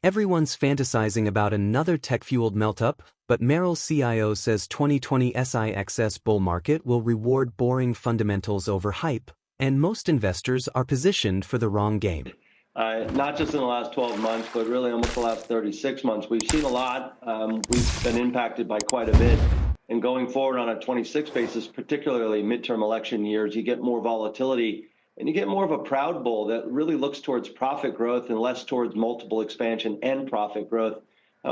Everyone's fantasizing about another tech-fueled melt-up, but Merrill's CIO says 2020 SIXS bull market will reward boring fundamentals over hype, and most investors are positioned for the wrong game. Not just in the last 12 months, but really almost the last 36 months. We've seen a lot. We've been impacted by quite a bit. And going forward on a 26 basis, particularly midterm election years, you get more volatility and you get more of a proud bull that really looks towards profit growth and less towards multiple expansion and profit growth.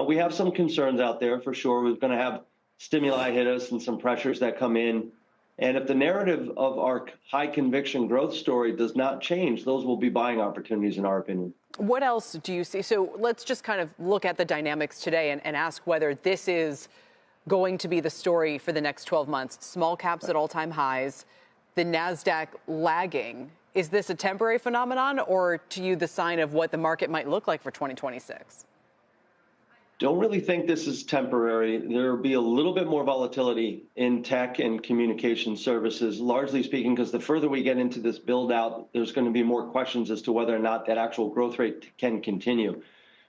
We have some concerns out there for sure. We're going to have stimuli hit us and some pressures that come in. And if the narrative of our high conviction growth story does not change, those will be buying opportunities in our opinion. What else do you see? So let's just kind of look at the dynamics today and ask whether this is going to be the story for the next 12 months. Small caps at all-time highs, the Nasdaq lagging. Is this a temporary phenomenon or to you the sign of what the market might look like for 2026? Don't really think this is temporary. There will be a little bit more volatility in tech and communication services, largely speaking, because the further we get into this build out, there's going to be more questions as to whether or not that actual growth rate can continue.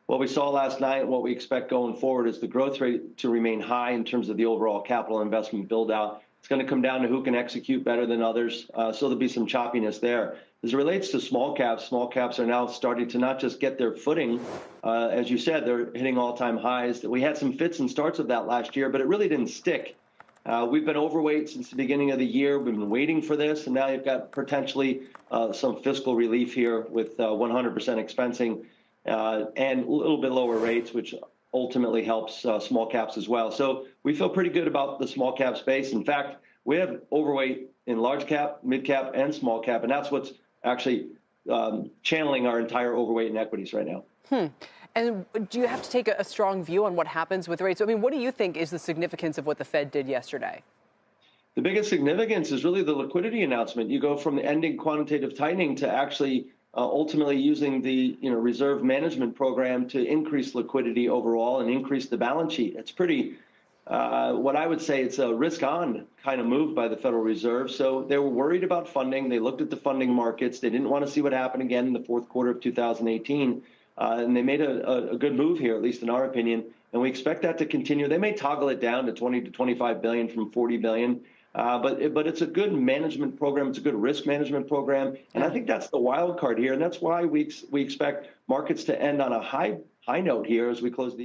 What we saw last night and what we expect going forward is the growth rate to remain high in terms of the overall capital investment build out. It's going to come down to who can execute better than others. So there'll be some choppiness there. As it relates to small caps are now starting to not just get their footing. As you said, they're hitting all-time highs. We had some fits and starts of that last year, but it really didn't stick. We've been overweight since the beginning of the year. We've been waiting for this, and now you've got potentially some fiscal relief here with 100% expensing and a little bit lower rates, which ultimately helps small caps as well. So we feel pretty good about the small cap space. In fact, we have overweight in large cap, mid cap, and small cap, and that's what's actually channeling our entire overweight in equities right now. And do you have to take a strong view on what happens with rates? I mean, what do you think is the significance of what the Fed did yesterday? The biggest significance is really the liquidity announcement. You go from the ending quantitative tightening to actually ultimately using the reserve management program to increase liquidity overall and increase the balance sheet. It's pretty, what I would say, it's a risk-on kind of move by the Federal Reserve. So they were worried about funding. They looked at the funding markets. They didn't want to see what happened again in the fourth quarter of 2018. And they made a good move here, at least in our opinion. And we expect that to continue. They may toggle it down to 20 to 25 billion from 40 billion. But it's a good management program. It's a good risk management program. And I think that's the wild card here. And that's why we expect markets to end on a high note here as we close the year.